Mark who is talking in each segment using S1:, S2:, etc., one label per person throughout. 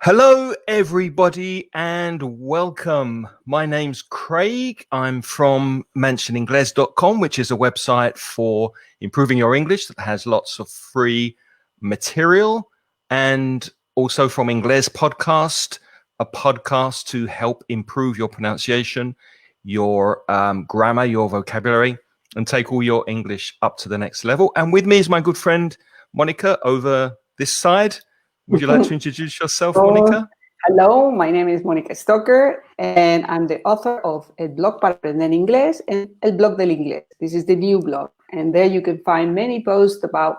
S1: Hello, everybody, and welcome. My name's Craig. I'm from mentioningles.com, which is a website for improving your English that has lots of free material, and also from Ingles Podcast, a podcast to help improve your pronunciation, your grammar, your vocabulary, and take all your English up to the next level. And with me is my good friend, Mónica, over this side. Would you like to introduce yourself, Mónica?
S2: Hello, my name is Mónica Stocker, and I'm the author of El Blog para Aprender Inglés and El Blog del Inglés. This is the new blog, and there you can find many posts about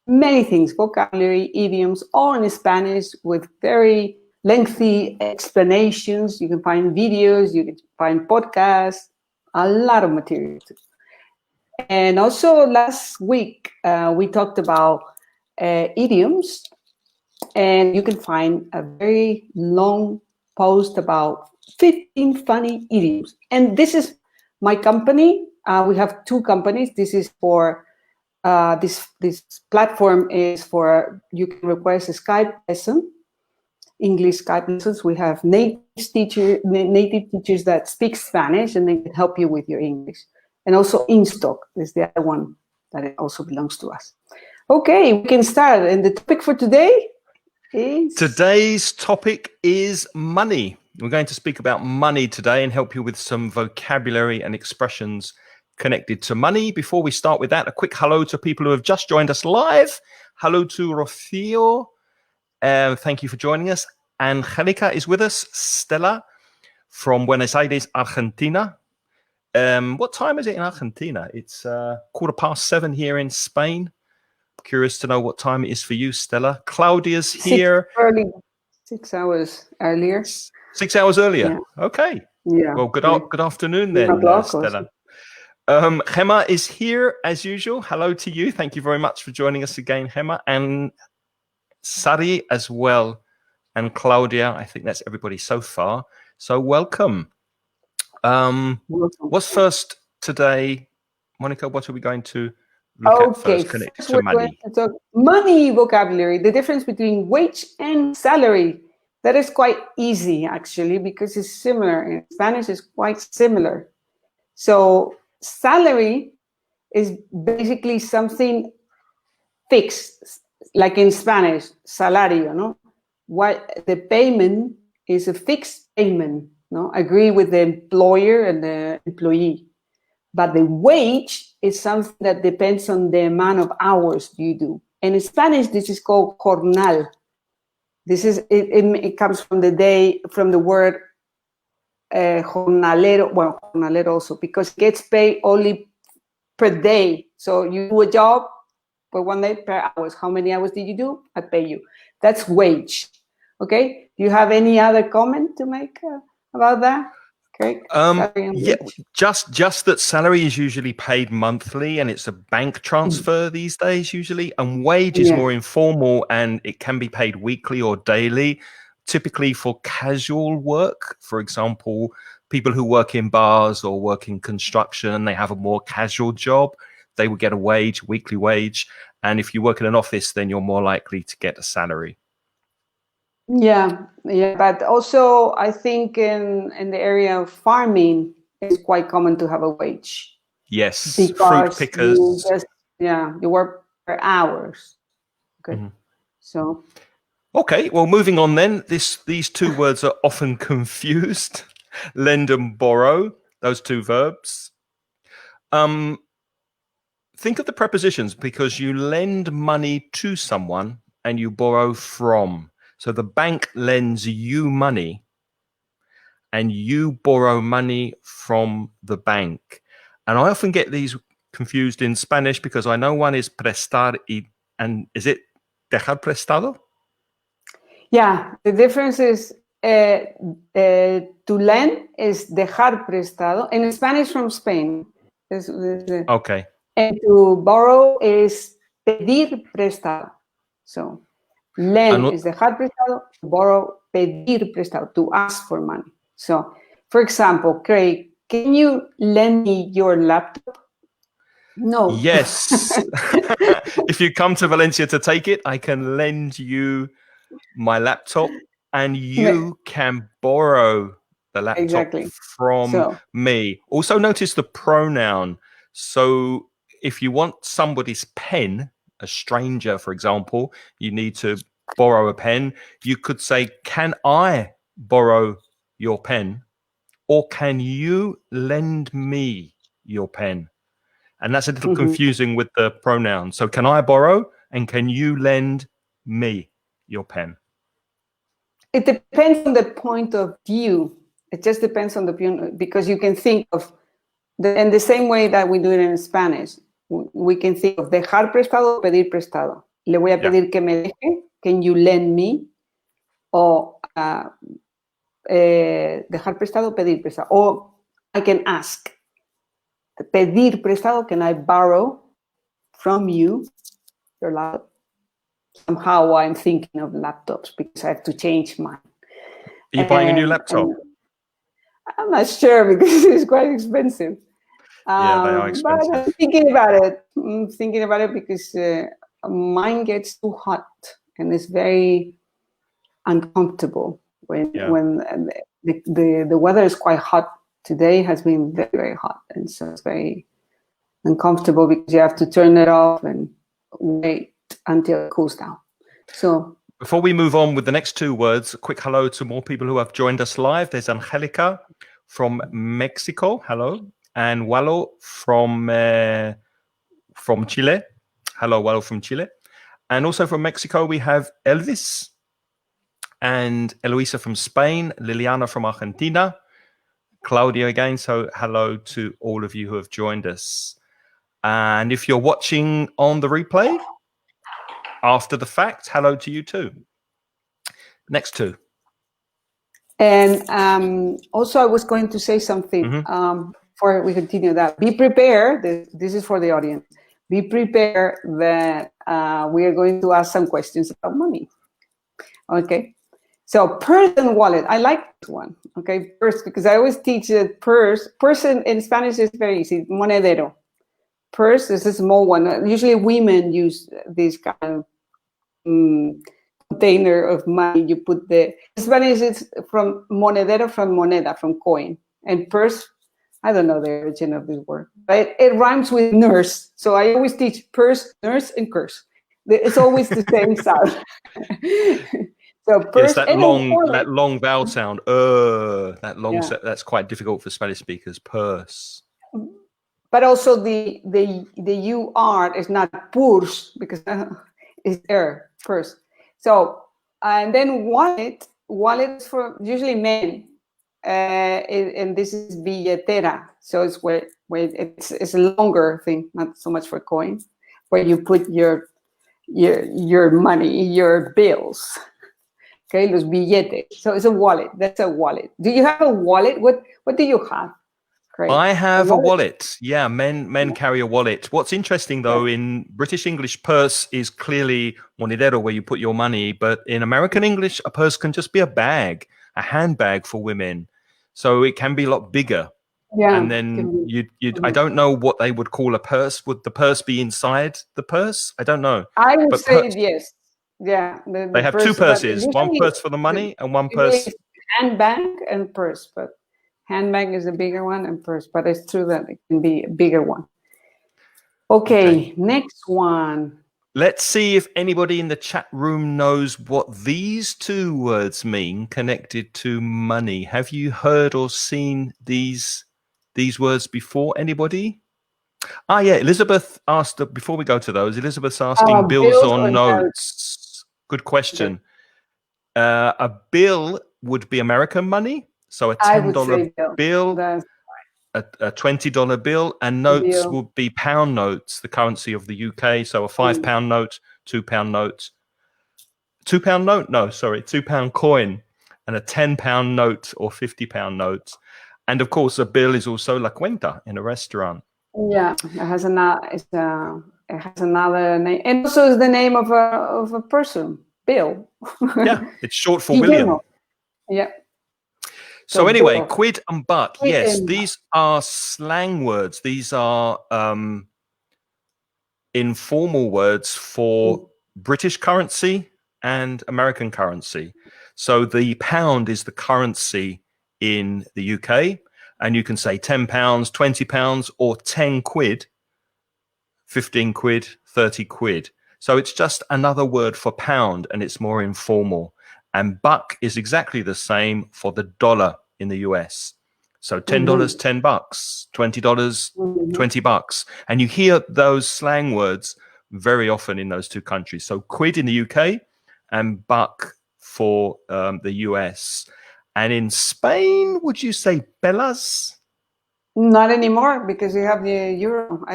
S2: many things, vocabulary, idioms, all in Spanish with very lengthy explanations. You can find videos, you can find podcasts, a lot of material. And also last week, we talked about idioms. And you can find a very long post about 15 funny idioms. And this is my company. We have two companies. This is for, this platform is for, you can request a Skype lesson, English Skype lessons. We have native teachers that speak Spanish and they can help you with your English. And also InStock is the other one that it also belongs to us. Okay, we can start. And the topic for today?
S1: Today's topic is money. We're going to speak about money today and help you with some vocabulary and expressions connected to money. Before we start with that, a quick hello to people who have just joined us live. Hello to Rocío. Thank you for joining us. Angelica is with us. Stella from Buenos Aires, Argentina. What time is it in Argentina? It's 7:15 here in Spain. Curious to know what time it is for you, Stella. Claudia's here.
S2: 6 hours earlier.
S1: 6 hours earlier.
S2: Yeah.
S1: Okay.
S2: Yeah.
S1: Well, good afternoon then, Stella. Gemma is here as usual. Hello to you. Thank you very much for joining us again, Gemma. And Sari as well. And Claudia. I think that's everybody so far. So welcome. What's first today? Mónica, what are we going to look at first connected to money?
S2: So money vocabulary, the difference between wage and salary. That is quite easy, actually, because it's similar. In Spanish, it's quite similar. So salary is basically something fixed, like in Spanish, salario, no? What the payment is a fixed payment, no? Agree with the employer and the employee. But the wage is something that depends on the amount of hours you do. And in Spanish, this is called jornal. This is it comes from the word jornalero. Well, jornalero also, because it gets paid only per day. So you do a job for 1 day per hours. How many hours did you do? I pay you. That's wage. Okay. Do you have any other comment to make about that? Okay.
S1: Yeah, just that salary is usually paid monthly and it's a bank transfer these days usually, and wage is more informal and it can be paid weekly or daily, typically for casual work. For example, people who work in bars or work in construction, they have a more casual job, they would get a wage, weekly wage. And if you work in an office, then you're more likely to get a salary.
S2: Yeah, but also I think in the area of farming, it's quite common to have a wage.
S1: Yes,
S2: because
S1: fruit pickers.
S2: You work per hours. Okay, So.
S1: Okay, well, moving on then. These two words are often confused. Lend and borrow, those two verbs. Think of the prepositions, because you lend money to someone and you borrow from. So the bank lends you money and you borrow money from the bank. And I often get these confused in Spanish because I know one is prestar and is it dejar prestado?
S2: Yeah, the difference is to lend is dejar prestado. In Spanish from Spain.
S1: Okay.
S2: And to borrow is pedir prestado. So lend is dejar prestado, borrow, pedir prestado, to ask for money. So, for example, Craig, can you lend me your laptop? No.
S1: Yes. If you come to Valencia to take it, I can lend you my laptop. and you can borrow the laptop from me. Also notice the pronoun. So if you want somebody's pen, a stranger, for example, you need to borrow a pen. You could say, can I borrow your pen? Or can you lend me your pen? And that's a little confusing with the pronoun. So can I borrow and can you lend me your pen?
S2: It depends on the point of view. It just depends on the view, because you can think of, in the same way that we do it in Spanish, we can think of dejar prestado o pedir prestado. Le voy a pedir que me deje, can you lend me? O dejar prestado, pedir prestado. Or I can ask. Pedir prestado, can I borrow from you your laptop? Somehow I'm thinking of laptops because I have to change mine.
S1: Are you buying a new laptop?
S2: I'm not sure because it's quite expensive.
S1: Yeah, they are expensive.
S2: But I'm thinking about it. I'm thinking about it because mine gets too hot and it's very uncomfortable when the weather is quite hot. Today has been very, very hot, and so it's very uncomfortable because you have to turn it off and wait until it cools down. So
S1: before we move on with the next two words, a quick hello to more people who have joined us live. There's Angelica from Mexico. Hello. And Walo from Chile. Hello, Walo from Chile. And also from Mexico, we have Elvis and Eloisa from Spain, Liliana from Argentina, Claudia again. So hello to all of you who have joined us. And if you're watching on the replay after the fact, hello to you too. Next two.
S2: And also I was going to say something before we continue that. Be prepared. This is for the audience. Be prepared that we are going to ask some questions about money. Okay. So purse and wallet. I like this one. Okay. Purse, because I always teach that purse in Spanish is very easy. Monedero. Purse is a small one. Usually women use this kind of container of money. You put in Spanish, it's from monedero, from moneda, from coin. And purse, I don't know the origin of this word, but it rhymes with nurse. So I always teach purse, nurse, and curse. It's always the same sound. So purse,
S1: yes, that long vowel sound. That's quite difficult for Spanish speakers. Purse.
S2: But also the UR is not purse because it's there, purse. So, and then wallet is for usually men, and this is billetera. So it's where it's a longer thing, not so much for coins, where you put your money, your bills. Okay, los billetes. So it's a wallet. That's a wallet. Do you have a wallet? What do you have? Craig?
S1: I have a wallet. Yeah, men carry a wallet. What's interesting though, in British English, purse is clearly monedero, where you put your money. But in American English, a purse can just be a bag, a handbag for women. So it can be a lot bigger.
S2: Yeah.
S1: And then I don't know what they would call a purse. Would the purse be inside the purse? I don't know.
S2: I would say yes. Yeah.
S1: They have two purses, one purse for the money and one purse.
S2: Handbag and purse, but handbag is a bigger one and purse, but it's true that it can be a bigger one. Okay, next one.
S1: Let's see if anybody in the chat room knows what these two words mean connected to money. Have you heard or seen these words before? Anybody? Yeah, Elizabeth asked, before we go to those, Elizabeth's asking bills or notes. Good question. Okay. A bill would be American money. So a $10 bill, a $20 bill, and notes would be pound notes, the currency of the UK. So a £5 note, £2 note, £2 note? No, sorry, £2 coin, and a £10 note or £50 note. And of course, a bill is also la cuenta in a restaurant.
S2: Yeah, it has another name, and also is the name of a person, Bill.
S1: Yeah, it's short for William.
S2: Yeah.
S1: So anyway, quid and but. Yes, these are slang words. These are informal words for British currency and American currency. So the pound is the currency in the UK, and you can say £10, £20, or 10 quid, 15 quid, 30 quid. So it's just another word for pound, and it's more informal. And buck is exactly the same for the dollar in the US. So $10, $10, $20, $20. And you hear those slang words very often in those two countries. So quid in the UK and buck for the US. And in Spain, would you say pelas?
S2: Not anymore, because we have the euro. I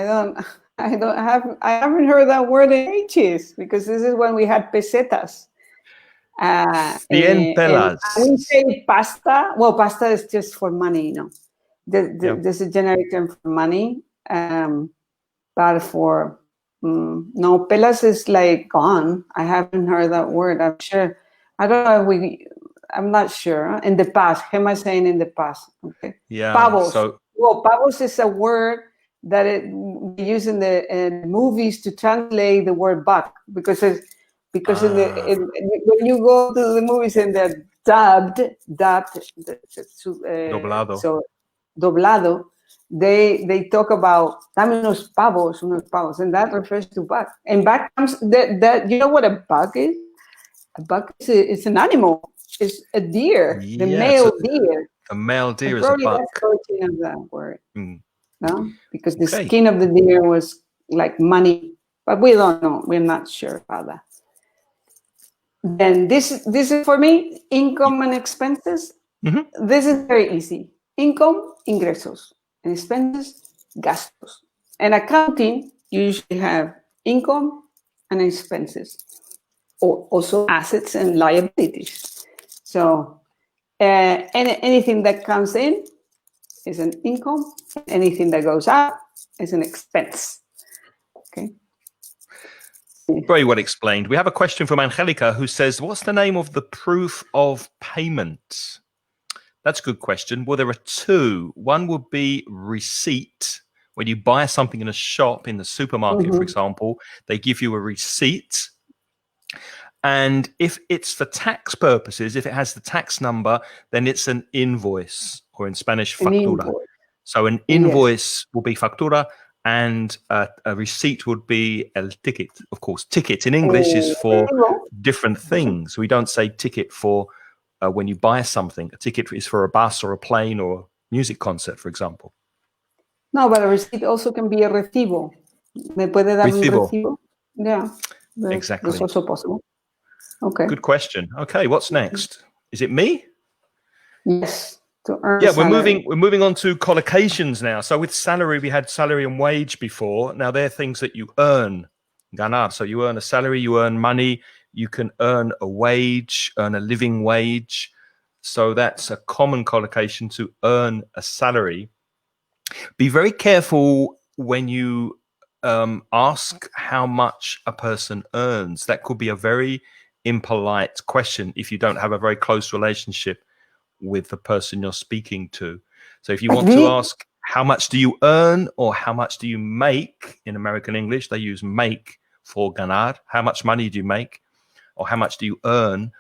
S2: haven't heard that word in ages, because this is when we had pesetas.
S1: Bien pelas.
S2: We say pasta. Well, pasta is just for money, you know. There's a generic term for money, but for no, pelas is like gone. I haven't heard that word. I'm sure. I don't know if I'm not sure. In the past, Gemma is saying in the past. Okay.
S1: Yeah.
S2: Pavos.
S1: So,
S2: well, pavos is a word that we use in the movies to translate the word buck, because when you go to the movies and they're dubbed,
S1: doblado.
S2: So doblado, they talk about dame unos pavos, and that refers to buck. And buck comes that you know what a buck is? A buck is an animal. It's a deer, the male deer.
S1: A male deer is a buck.
S2: That's the origin of that word. No, because the skin of the deer was like money, but we don't know. We're not sure about that. Then this is for me, income and expenses. This is very easy. Income, ingresos, and expenses, gastos. And accounting, you usually have income and expenses, or also assets and liabilities. So anything that comes in is an income. Anything that goes out is an expense. Okay.
S1: Very well explained. We have a question from Angelica who says, what's the name of the proof of payment? That's a good question. Well, there are two. One would be receipt. When you buy something in a shop, in the supermarket, for example, they give you a receipt. And if it's for tax purposes, if it has the tax number, then it's an invoice, or in Spanish, factura. So an invoice will be factura, and a receipt would be el ticket. Of course, ticket in English is for different things. We don't say ticket for when you buy something. A ticket is for a bus or a plane or a music concert, for example.
S2: No, but a receipt also can be a recibo. ¿Me puede dar un recibo? Yeah,
S1: exactly.
S2: That's also possible. Okay.
S1: Good question. Okay, what's next? Is it me?
S2: Yes. To earn
S1: yeah,
S2: salary.
S1: we're moving on to collocations now. So with salary, we had salary and wage before. Now they're things that you earn, ganar. So you earn a salary, you earn money, you can earn a wage, earn a living wage. So that's a common collocation, to earn a salary. Be very careful when you ask how much a person earns. That could be a very impolite question if you don't have a very close relationship with the person you're speaking to. So if you want to ask how much do you earn, or how much do you make, in American English they use make for ganar, how much money do you make, or how much do you earn,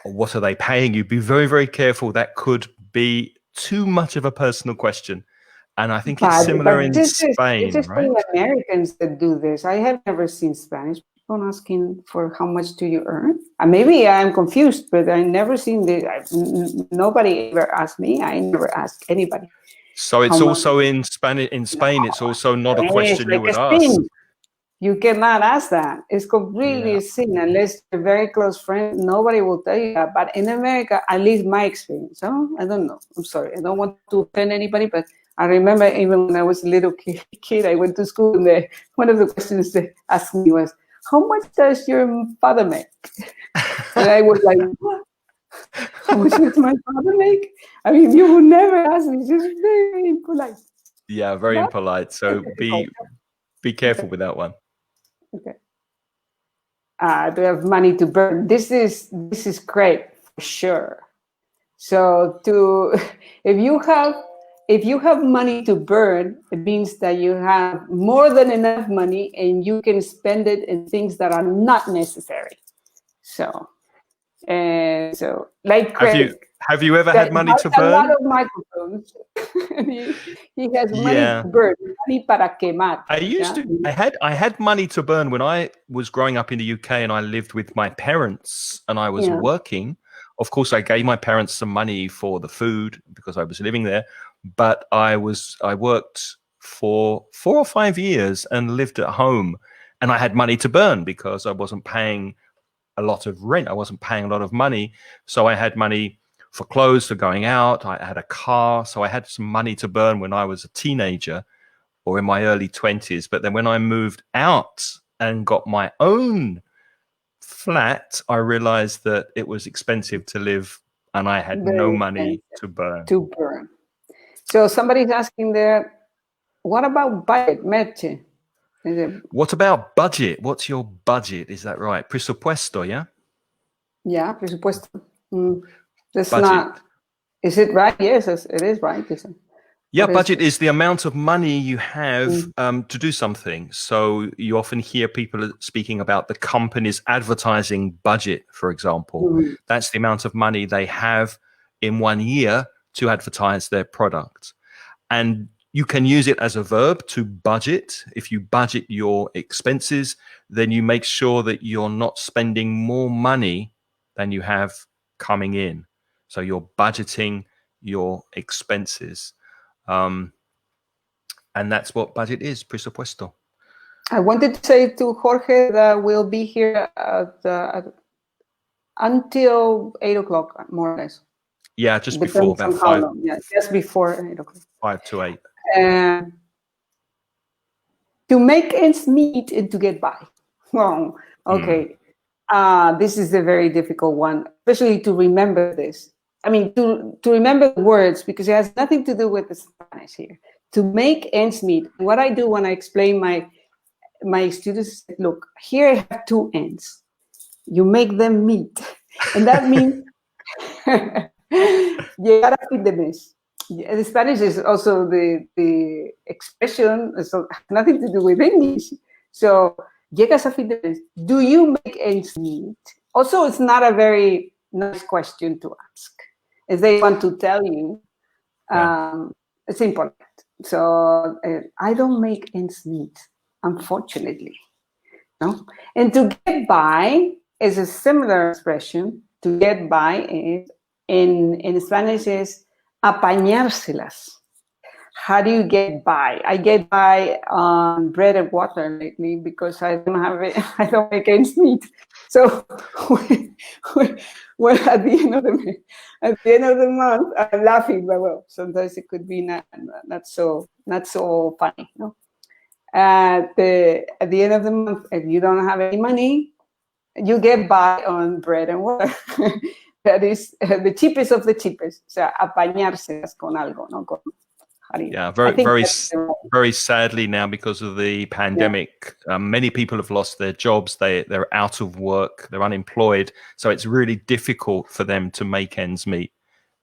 S1: or what are they paying you, be very, very careful. That could be too much of a personal question. And I think it's similar in Spain,
S2: it's just
S1: right?
S2: Americans that do this. I have never seen Spanish people asking for how much do you earn. Maybe I'm confused, but I never seen this. Nobody ever asked me. I never asked anybody.
S1: So it's also in Spanish. In Spain, it's also not a question you would ask.
S2: You cannot ask that. It's completely a sin, unless you're a very close friend. Nobody will tell you that. But in America, at least my experience, I don't know. I'm sorry. I don't want to offend anybody, but I remember even when I was a little kid, I went to school, and one of the questions they asked me was, how much does your father make? And I was like, what? How much does my father make? I mean, you would never ask me. It's just very, very impolite.
S1: Yeah, very impolite. So be careful with that one.
S2: Okay. Do you have money to burn? This is great for sure. So if you have money to burn, it means that you have more than enough money and you can spend it in things that are not necessary. So like Craig,
S1: have you ever had money to burn?
S2: A lot of microphones. he has money to burn, money para quemar.
S1: I had money to burn when I was growing up in the UK and I lived with my parents and I was working. Of course, I gave my parents some money for the food because I was living there, but I worked for 4 or 5 years and lived at home, and I had money to burn because I wasn't paying a lot of rent. I wasn't paying a lot of money. So I had money for clothes, for going out. I had a car. So I had some money to burn when I was a teenager or in my early 20s. But then when I moved out and got my own flat, I realized that it was expensive to live and I had no money to burn.
S2: So somebody's asking there, what about budget, Merche?
S1: What about budget? What's your budget? Is that right? Presupuesto, yeah?
S2: Yeah, presupuesto. That's budget. Not. Is it right? Yes, it is right.
S1: Yeah, budget is the amount of money you have to do something. So you often hear people speaking about the company's advertising budget, for example. That's the amount of money they have in 1 year to advertise their product. And you can use it as a verb to budget. If you budget your expenses, then you make sure that you're not spending more money than you have coming in. So you're budgeting your expenses. And that's what budget is, presupuesto.
S2: I wanted to say to Jorge that we'll be here until 8 o'clock, more or less.
S1: Yeah, just before, about 5.
S2: Yeah, just before 8 o'clock.
S1: 5 to 8.
S2: To make ends meet and to get by. Oh, okay. This is a very difficult one, especially to remember this. I mean, to remember the words, because it has nothing to do with the Spanish here. To make ends meet. What I do when I explain my students, look, here I have 2 ends. You make them meet. And that means llegar a fin de mes. The Spanish is also the expression, so has nothing to do with English. So, llegas a fin de mes. Do you make ends meet? Also, it's not a very nice question to ask. If they want to tell you, it's important. So, I don't make ends meet, unfortunately. No? And to get by is a similar expression. To get by is, in Spanish is apañárselas. How do you get by? I get by on bread and water lately because I don't have it. I don't make ends meet. So well, at the end of the month, I'm laughing. But well, sometimes it could be not so funny. No. At the end of the month, if you don't have any money, you get by on bread and water. That is the cheapest of the cheapest. O sea, apañárselas con algo, ¿no?
S1: Yeah, very sadly now, because of the pandemic, many people have lost their jobs. They're out of work. They're unemployed. So it's really difficult for them to make ends meet,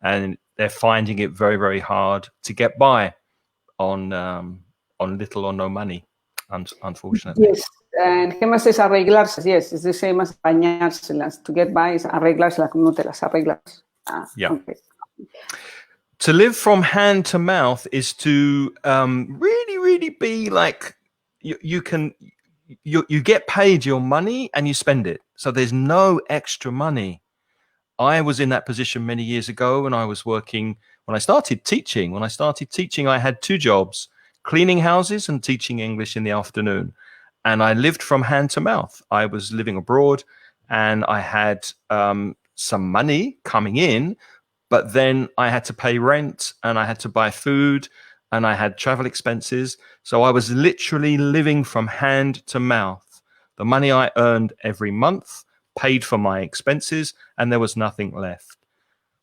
S1: and they're finding it very, very hard to get by on little or no money, unfortunately.
S2: Yes, and Gemma says arreglarse. Yes, it's the same as apañárselas. To get by is arreglárselas, no te las arreglas.
S1: Yeah.
S2: Okay.
S1: To live from hand to mouth is to really, really be like you get paid your money and you spend it. So there's no extra money. I was in that position many years ago when I was working. When I started teaching, I had 2 jobs: cleaning houses and teaching English in the afternoon. And I lived from hand to mouth. I was living abroad, and I had some money coming in. But then I had to pay rent, and I had to buy food, and I had travel expenses. So I was literally living from hand to mouth. The money I earned every month paid for my expenses, and there was nothing left.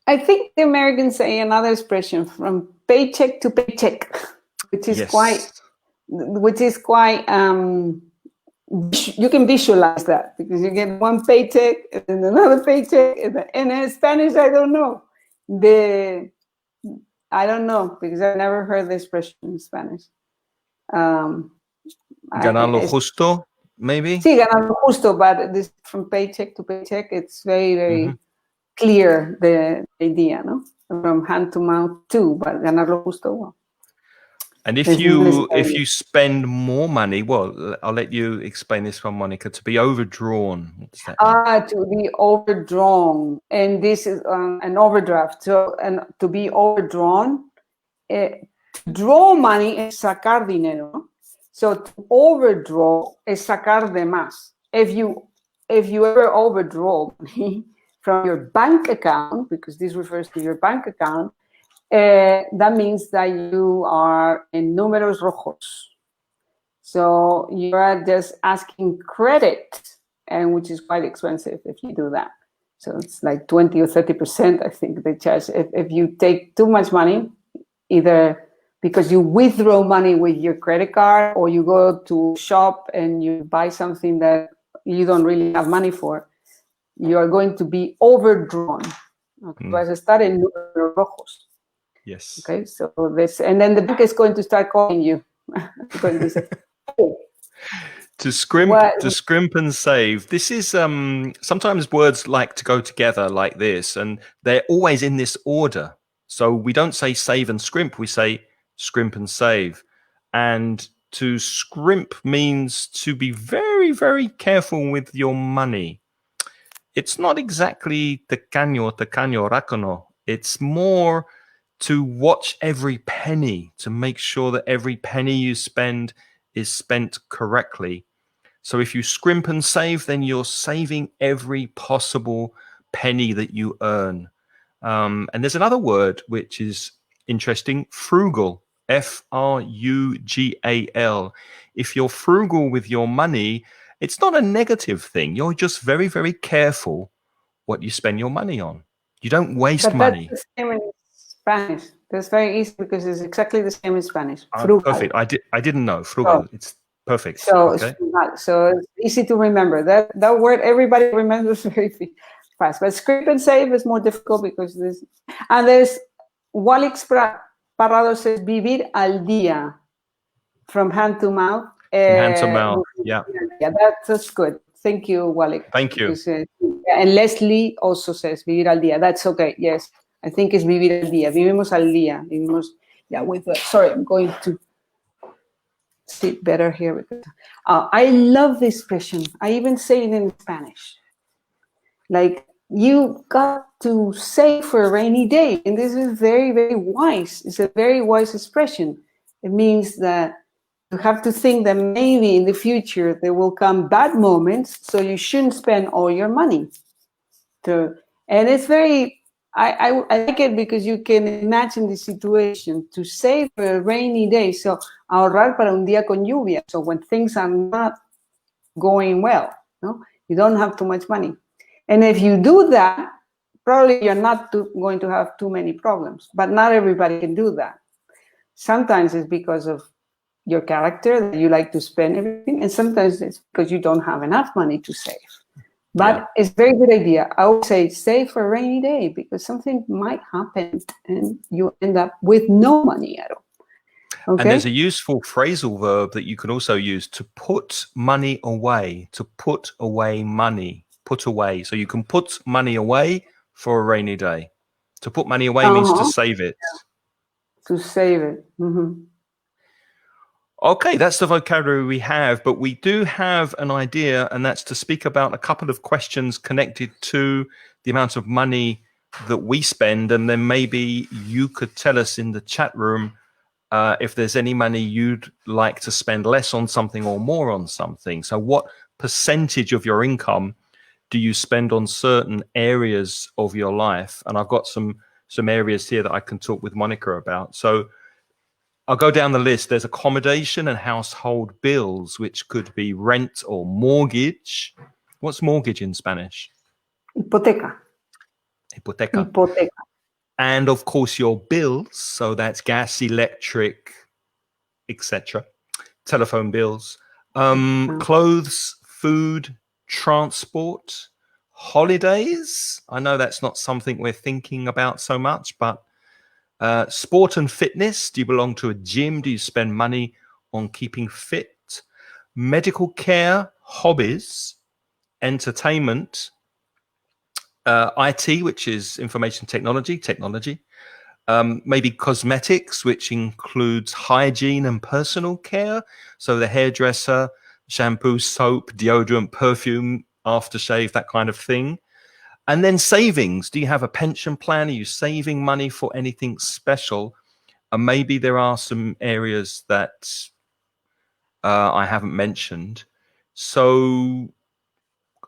S2: I think the Americans say another expression, from paycheck to paycheck, which is quite you can visualize that, because you get one paycheck and then another paycheck, and in Spanish, I don't know. I don't know, because I've never heard the expression in Spanish.
S1: Ganar lo justo maybe?
S2: Sí, ganar lo justo, but this from paycheck to paycheck, it's very, very clear, the idea, no? From hand to mouth too, but ganar lo justo, well.
S1: And if you spend more money, well, I'll let you explain this one, Monica. To be overdrawn, what does that mean?
S2: To be overdrawn, and this is an overdraft. So, and to be overdrawn, to draw money es sacar dinero. So to overdraw es sacar de más. If you ever overdraw money from your bank account, because this refers to your bank account, that means that you are in números rojos. So you are just asking credit, and which is quite expensive if you do that. So it's like 20 or 30%, I think they charge. If you take too much money, either because you withdraw money with your credit card, or you go to shop and you buy something that you don't really have money for, you are going to be overdrawn. Okay? Vas a estar en números rojos.
S1: Yes.
S2: Okay, so this, and then the bank is going to start calling you. Going to say, hey,
S1: to scrimp and save. This is sometimes words like to go together like this, and they're always in this order. So we don't say save and scrimp, we say scrimp and save. And to scrimp means to be very, very careful with your money. It's not exactly tacaño, racono. It's more to watch every penny, to make sure that every penny you spend is spent correctly. So if you scrimp and save, then you're saving every possible penny that you earn. And there's another word which is interesting, frugal, F-R-U-G-A-L. If you're frugal with your money, it's not a negative thing. You're just very, very careful what you spend your money on. You don't waste money.
S2: That's the same in Spanish. That's very easy because it's exactly the same in Spanish. Frugal.
S1: Perfect. I didn't know. Frugal. Oh. It's perfect.
S2: So,
S1: okay.
S2: So it's easy to remember. That word everybody remembers very fast. But scrimp and save is more difficult because there's Walix Parrado says vivir al día, from hand to mouth.
S1: From hand to mouth. Yeah.
S2: Yeah, that's good. Thank you, Walix.
S1: Thank you.
S2: And Leslie also says vivir al día. That's okay. Yes. I think it's vivir al día. Vivimos al día. Vivimos, yeah, sorry, I'm going to sit better here. Because, I love this expression. I even say it in Spanish. Like, you got to save for a rainy day. And this is very, very wise. It's a very wise expression. It means that you have to think that maybe in the future there will come bad moments, so you shouldn't spend all your money. And it's very... I like it because you can imagine the situation to save for a rainy day. So, ahorrar para un día con lluvia. So when things are not going well, no, you don't have too much money. And if you do that, probably you're not going to have too many problems. But not everybody can do that. Sometimes it's because of your character that you like to spend everything. And sometimes it's because you don't have enough money to save. But it's a very good idea. I would say save for a rainy day because something might happen and you end up with no money at all. Okay?
S1: And there's a useful phrasal verb that you can also use, to put money away, to put away money, put away. So you can put money away for a rainy day. To put money away means to save it.
S2: To save it. Mm-hmm.
S1: Okay, that's the vocabulary we have, but we do have an idea, and that's to speak about a couple of questions connected to the amount of money that we spend, and then maybe you could tell us in the chat room if there's any money you'd like to spend less on something or more on something. So what percentage of your income do you spend on certain areas of your life? And I've got some areas here that I can talk with Monica about. So I'll go down the list. There's accommodation and household bills, which could be rent or mortgage. What's mortgage in Spanish?
S2: Hipoteca.
S1: Hipoteca.
S2: Hipoteca.
S1: And of course your bills. So that's gas, electric, etc. Telephone bills. Clothes, food, transport, holidays. I know that's not something we're thinking about so much, but sport and fitness. Do you belong to a gym? Do you spend money on keeping fit? Medical care, hobbies, entertainment, IT, which is information technology, maybe cosmetics, which includes hygiene and personal care. So the hairdresser, shampoo, soap, deodorant, perfume, aftershave, that kind of thing. And then savings. Do you have a pension plan? Are you saving money for anything special? And maybe there are some areas that I haven't mentioned. So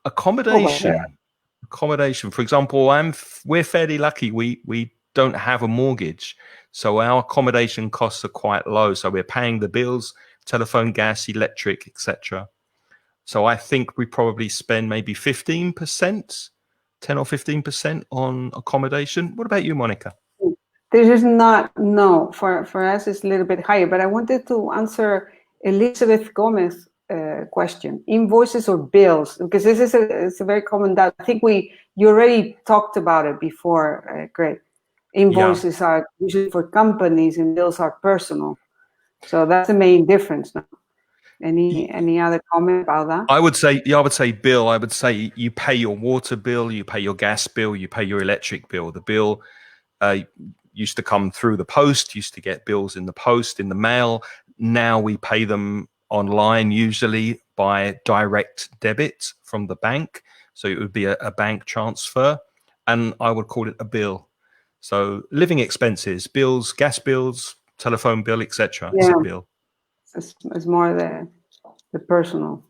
S1: accommodation, for example, we're fairly lucky. We don't have a mortgage, so our accommodation costs are quite low. So we're paying the bills, telephone, gas, electric, etc. So I think we probably spend maybe 15%, 10 or 15% on accommodation. What about you, Monica?
S2: This is not, no, for us it's a little bit higher, but I wanted to answer Elizabeth Gomez question, invoices or bills, because this is it's a very common doubt. I think you already talked about it before, Craig. Invoices are usually for companies and bills are personal. So that's the main difference. No? Any other comment about that?
S1: I would say bill. I would say you pay your water bill, you pay your gas bill, you pay your electric bill. The bill used to come through the post, used to get bills in the post, in the mail. Now we pay them online, usually by direct debit from the bank. So it would be a bank transfer, and I would call it a bill. So living expenses, bills, gas bills, telephone bill, etc. is a bill.
S2: It's more the personal.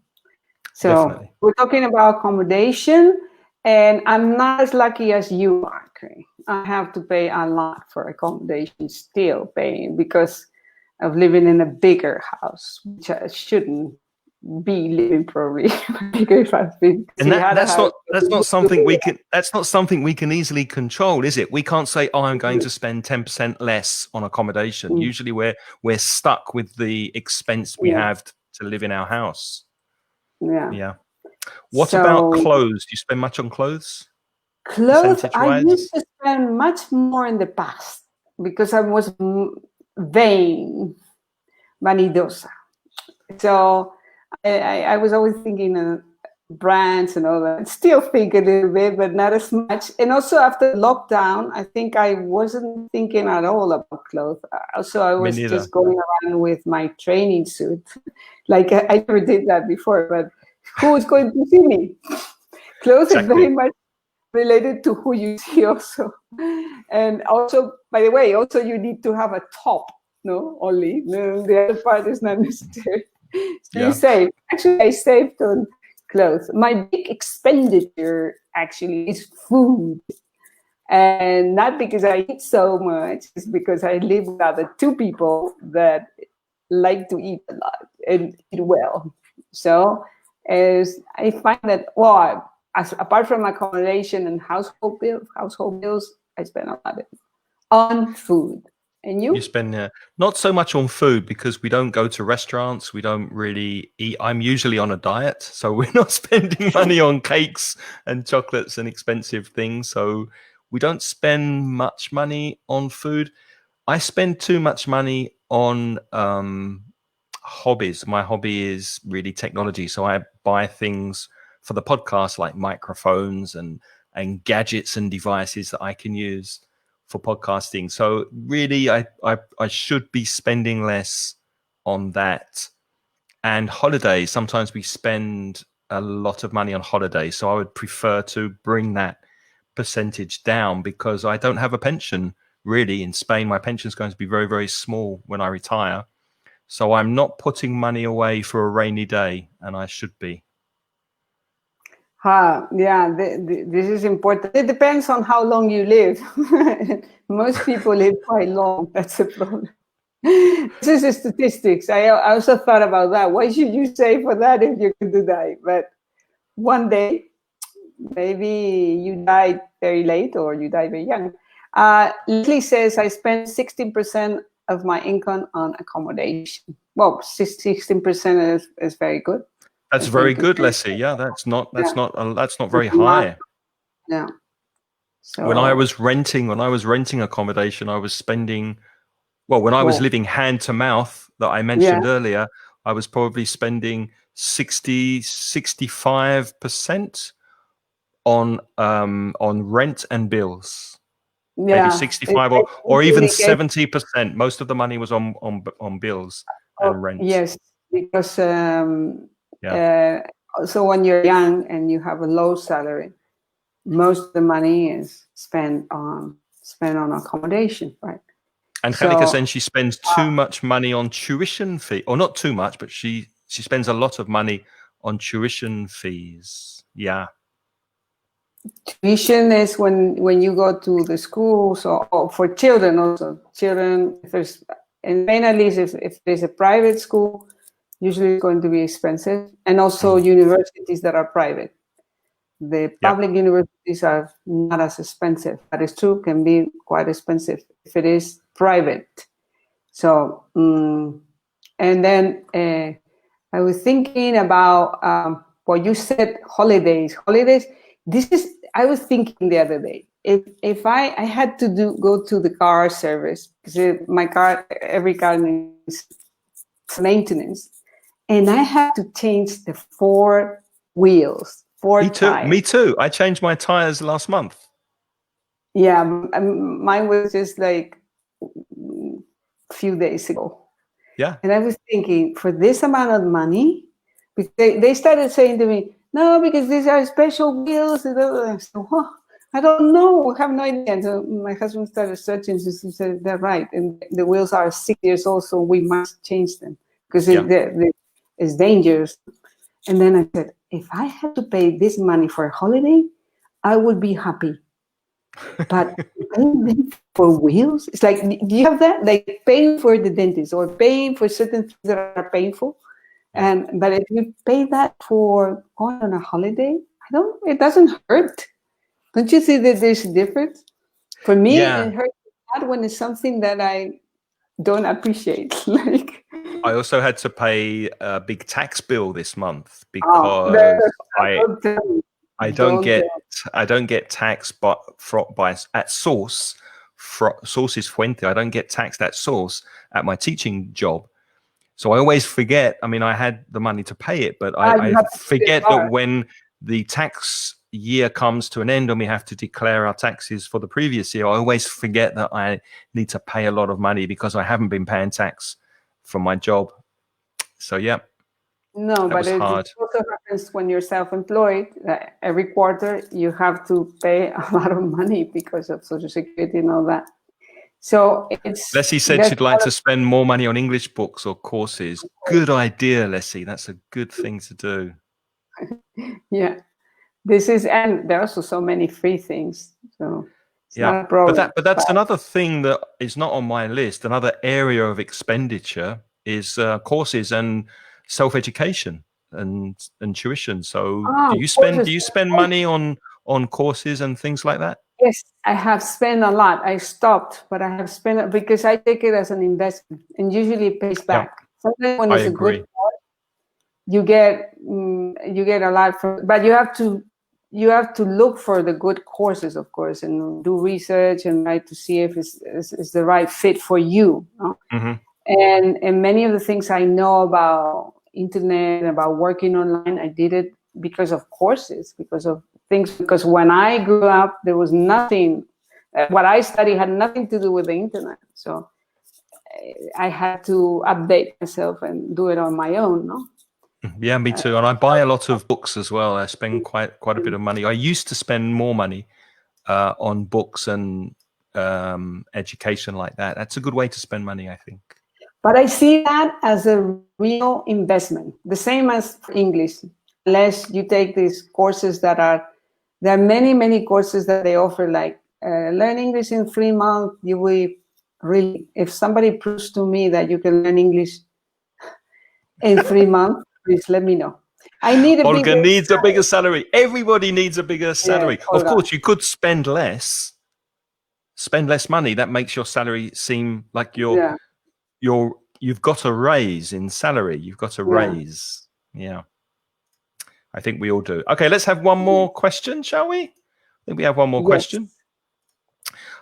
S2: So
S1: Definitely.
S2: We're talking about accommodation, and I'm not as lucky as you are, Craig. I have to pay a lot for accommodation, still paying, because of living in a bigger house, which I shouldn't be living probably.
S1: And that's not something we can easily control, is it? We can't say, oh, I'm going to spend 10% less on accommodation. Usually we're stuck with the expense we have to live in our house. Yeah. What about clothes? Do you spend much on clothes?
S2: Clothes, I used to spend much more in the past because I was vanidosa. So I was always thinking of brands and all that. Still think a little bit, but not as much. And also after lockdown, I think I wasn't thinking at all about clothes. Also, I was just going around with my training suit. Like I never did that before, but who's going to see me? Clothes is very much related to who you see also. And also, by the way, also you need to have a top, no? Only. No, the other part is not necessary. So you save. Actually, I saved on clothes. My big expenditure actually is food. And not because I eat so much, it's because I live with other two people that like to eat a lot and eat well. So as I find that, well, apart from accommodation and household bills, I spend a lot on food. And you
S1: spend not so much on food because we don't go to restaurants. We don't really eat. I'm usually on a diet, so we're not spending money on cakes and chocolates and expensive things. So we don't spend much money on food. I spend too much money on hobbies. My hobby is really technology. So I buy things for the podcast like microphones and gadgets and devices that I can use for podcasting. So really I should be spending less on that. And holidays, sometimes we spend a lot of money on holidays. So I would prefer to bring that percentage down because I don't have a pension really in Spain. My pension is going to be very, very small when I retire. So I'm not putting money away for a rainy day, and I should be.
S2: Yeah, this is important. It depends on how long you live. Most people live quite long. That's the problem. This is the statistics. I also thought about that. Why should you save for that if you can do that? But one day, maybe you die very late or you die very young. Leslie says, I spend 16% of my income on accommodation. Well, 16% is very good.
S1: That's very good, Leslie. Yeah, that's not very high.
S2: Yeah. So
S1: when I was renting accommodation, I was spending, well, when I was living hand to mouth that I mentioned earlier, I was probably spending 65% on rent and bills.
S2: Yeah,
S1: Maybe 65 or even 70%. Most of the money was on bills and rent.
S2: Yes, because
S1: Yeah.
S2: so when you're young and you have a low salary, most of the money is spent on accommodation, right?
S1: And Kanika says she spends too much money on tuition fee, or not too much, but she spends a lot of money on tuition fees. Yeah.
S2: Tuition is when you go to the schools, or for children also. Children, if there's, in Spain at least, if there's a private school, usually it's going to be expensive, and also universities that are private. The public universities are not as expensive. That is true, can be quite expensive if it is private. So, and then I was thinking about what you said, holidays. I was thinking the other day, if I had to go to the car service, because every car needs maintenance, and I had to change the 4 wheels.
S1: Me too. I changed my tires last month.
S2: Yeah, mine was just like a few days ago.
S1: Yeah.
S2: And I was thinking, for this amount of money, because they started saying to me, no, because these are special wheels. And I said, well, I don't know. I have no idea. And so my husband started searching. He said, they're right. And the wheels are 6 years old, so we must change them because it's dangerous. And then I said, if I had to pay this money for a holiday, I would be happy. But paying them for wheels, it's like, do you have that? Like paying for the dentist or paying for certain things that are painful. But if you pay that for going on a holiday, it doesn't hurt. Don't you see that there's a difference? For me, it hurts bad when it's something that I don't appreciate. Like,
S1: I also had to pay a big tax bill this month because I don't get taxed at source. Source is fuente. I don't get taxed at source at my teaching job. So I always forget. I mean, I had the money to pay it, but I forget that when the tax year comes to an end and we have to declare our taxes for the previous year, I always forget that I need to pay a lot of money because I haven't been paying tax from my job. So
S2: no, but it also happens when you're self-employed. Every quarter you have to pay a lot of money because of Social Security and all that. So
S1: Leslie said she'd like to spend more money on English books or courses. Good idea, Leslie. That's a good thing to do.
S2: Yeah, and there are also so many free things. So it's not a problem.
S1: But that's another thing that is not on my list. Another area of expenditure is courses and self-education and tuition. So do you spend money on courses and things like that?
S2: Yes, I have spent a lot. I stopped, but I have spent it because I take it as an investment, and usually it pays back. Sometimes when it's a good course, you get a lot from, but you have to look for the good courses, of course, and do research and try to see if it's the right fit for you. No? And many of the things I know about internet, about working online, I did it because of courses, because of things. Because when I grew up, there was nothing. What I studied had nothing to do with the internet, so I had to update myself and do it on my own. No.
S1: Yeah, me too. And I buy a lot of books as well. I spend quite a bit of money. I used to spend more money on books and education like that. That's a good way to spend money, I think.
S2: But I see that as a real investment, the same as English. Unless you take these courses there are many courses that they offer, like learn English in 3 months. You will really, if somebody proves to me that you can learn English in 3 months, please let me know. I need
S1: Olga needs a bigger salary. Everybody needs a bigger salary. Yeah, of course, you could spend less money. That makes your salary seem like you've got a raise in salary. You've got a raise. Yeah. I think we all do. Okay, let's have one more question, shall we? I think we have one more question.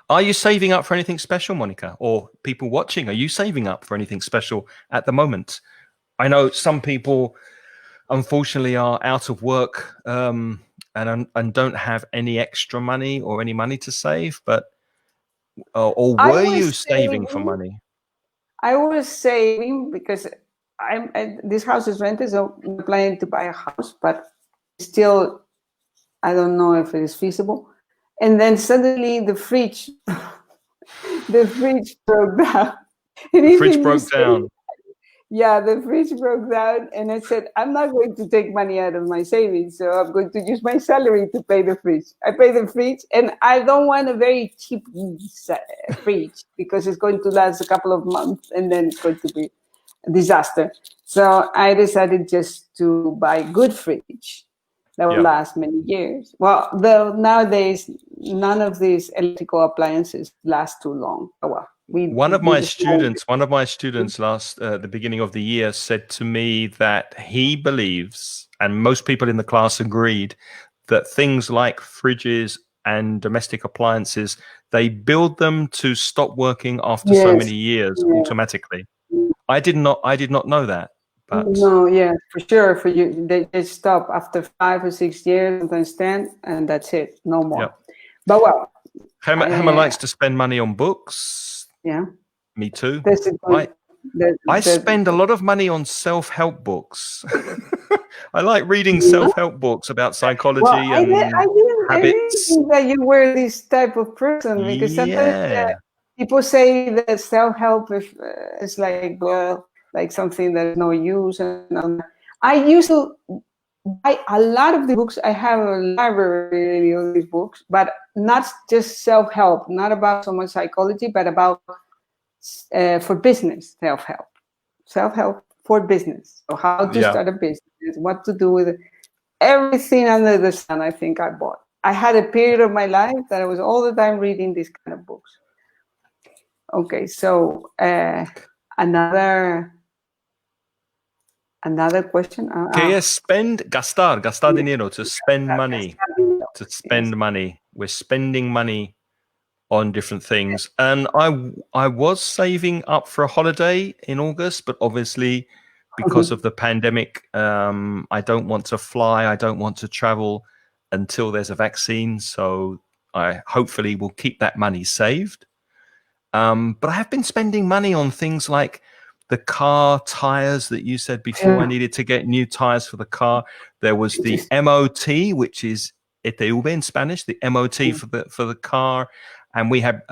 S1: Are you saving up for anything special, Monica? Or people watching, are you saving up for anything special at the moment? I know some people, unfortunately, are out of work and don't have any extra money or any money to save. But or were you saving for money?
S2: I was saving because this house is rented, so I'm planning to buy a house, but still, I don't know if it is feasible. And then suddenly the fridge broke down.
S1: The fridge broke down.
S2: Yeah, the fridge broke down, and I said, I'm not going to take money out of my savings, so I'm going to use my salary to pay the fridge. I pay the fridge, and I don't want a very cheap fridge because it's going to last a couple of months, and then it's going to be a disaster. So I decided just to buy a good fridge that will last many years. Well, though nowadays, none of these electrical appliances last too long. Oh, well.
S1: One of my students last the beginning of the year said to me that he believes, and most people in the class agreed, that things like fridges and domestic appliances, they build them to stop working after so many years automatically. I did not know that. But
S2: no, yeah, for sure. For you, they stop after 5 or 6 years, sometimes 10, and that's it, no more.
S1: Yep.
S2: But well,
S1: Hema likes to spend money on books.
S2: Yeah,
S1: me too. I spend a lot of money on self-help books. I like reading self-help books about psychology and habits. I didn't
S2: think that you were this type of person, because sometimes people say that self-help is like something that's no use. And I used to buy a lot of the books. I have a library of these books, but not just self-help, not about so much psychology, but about for business self-help for business. So how to start a business, what to do with it, everything under the sun. I think I bought. I had a period of my life that I was all the time reading these kind of books. Okay, so another question.
S1: Que es spend, gastar dinero, to spend money, to spend money. We're spending money on different things. And I was saving up for a holiday in August, but obviously because of the pandemic, I don't want to fly. I don't want to travel until there's a vaccine. So I hopefully will keep that money saved. But I have been spending money on things like the car tires that you said before. I needed to get new tires for the car. There was the MOT, which is ETV in Spanish, the MOT for the car. And we had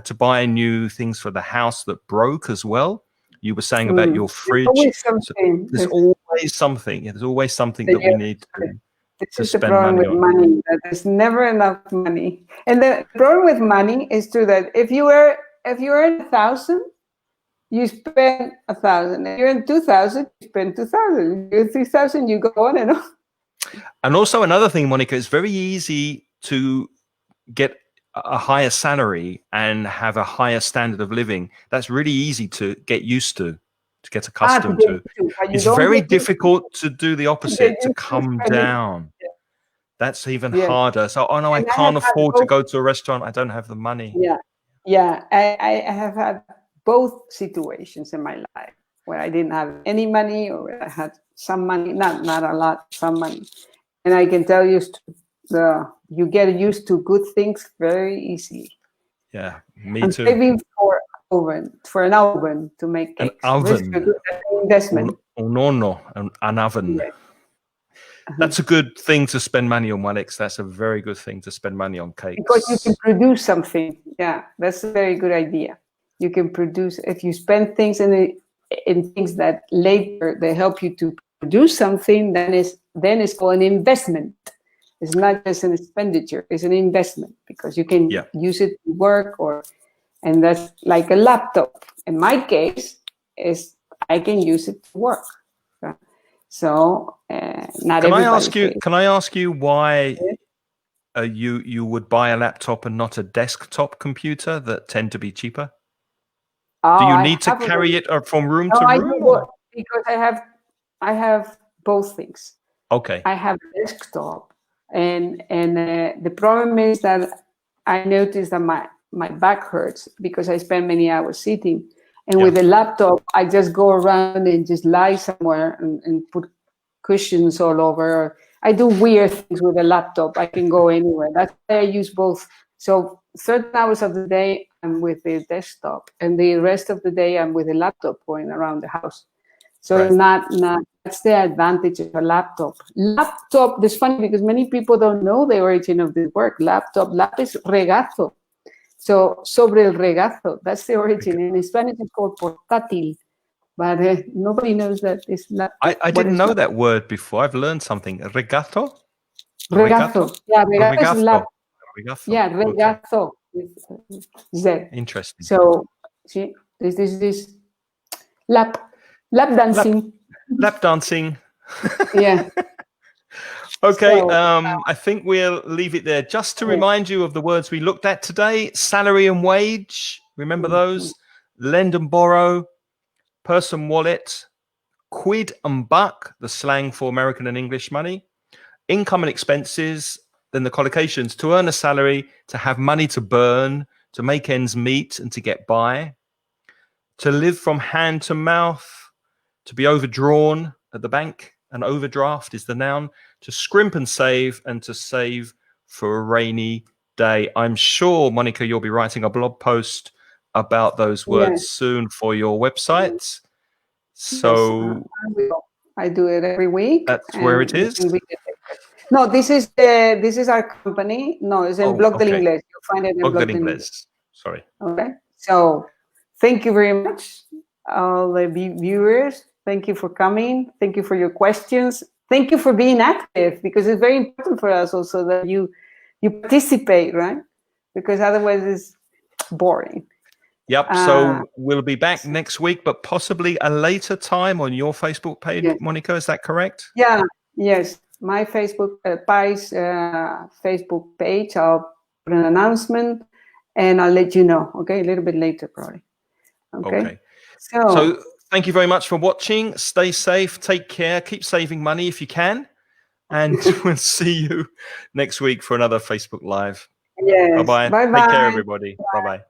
S1: to buy new things for the house that broke as well. You were saying about your fridge. There's always something. There's always something that we need to spend money on.
S2: Money. There's never enough money. And the problem with money is too that if you earn 1,000, you spend 1,000. If you're in 2,000, you spend 2,000. If you're 3,000, you go on and on.
S1: And also another thing, Monica, it's very easy to get a higher salary and have a higher standard of living. That's really easy to get used to get accustomed to. It's very difficult to do the opposite, to come down. Yeah. That's even harder. So, no, I can't afford to go to a restaurant. I don't have the money.
S2: Yeah. I have had both situations in my life where I didn't have any money or where I had some money, not a lot, some money. And I can tell you, you get used to good things very easily.
S1: Yeah, me
S2: I'm
S1: too.
S2: Saving for an oven to make cakes.
S1: An oven.
S2: An investment.
S1: An oven. Yeah. That's a good thing to spend money on, Alex. That's a very good thing to spend money on cakes.
S2: Because you can produce something. Yeah, that's a very good idea. You can produce, if you spend things in things that later they help you to produce something, then it's called an investment. It's not just an expenditure, it's an investment, because you can use it to work, and that's like a laptop. In my case, I can use it to work. So not everybody.
S1: Can I ask you why you would buy a laptop and not a desktop computer that tend to be cheaper? Do you need to carry it from room to room?
S2: Because I have both things.
S1: Okay.
S2: I have a desktop, and the problem is that I noticed that my back hurts because I spend many hours sitting, And with the laptop, I just go around and just lie somewhere and put cushions all over. I do weird things with a laptop. I can go anywhere. That's why I use both. So certain hours of the day, I'm with the desktop, and the rest of the day, I'm with a laptop going around the house. So not that's the advantage of a laptop. Laptop, that's funny because many people don't know the origin of the word laptop. Lap is regazo. So sobre el regazo, that's the origin. In Spanish, it's called portátil. But nobody knows that it's lap.
S1: I didn't know that word before. I've learned something. Regato?
S2: Regazo. Yeah, regazo is lap.
S1: Regazo.
S2: Yeah, regazo. Okay. Z.
S1: Interesting.
S2: So, see, this lap dancing.
S1: Lap dancing.
S2: Yeah.
S1: Okay,
S2: So,
S1: I think we'll leave it there. Just to remind you of the words we looked at today: salary and wage. Remember those? Lend and borrow. Purse and wallet. Quid and buck, the slang for American and English money. Income and expenses. Then the collocations: to earn a salary, to have money to burn, to make ends meet and to get by. To live from hand to mouth. To be overdrawn at the bank. An overdraft is the noun. To scrimp and to save for a rainy day. I'm sure, Monica, you'll be writing a blog post about those words soon for your website. So
S2: I do it every week.
S1: That's where it is.
S2: No, this is our company. No, it's in Blog del Inglés. You'll find it in Blog del Inglés.
S1: Sorry.
S2: Okay. So thank you very much, all the viewers. Thank you for coming. Thank you for your questions. Thank you for being active, because it's very important for us also that you participate, right? Because otherwise it's boring.
S1: Yep. So we'll be back next week, but possibly a later time on your Facebook page, Monica. Is that correct?
S2: Yeah. Yes. My Facebook Facebook page. I'll put an announcement, and I'll let you know. Okay, a little bit later, probably. Okay. So thank you very much for watching. Stay safe. Take care. Keep saving money if you can. And we'll see you next week for another Facebook Live. Yes.
S1: Bye-bye.
S2: Bye-bye.
S1: Take care, everybody. Bye-bye.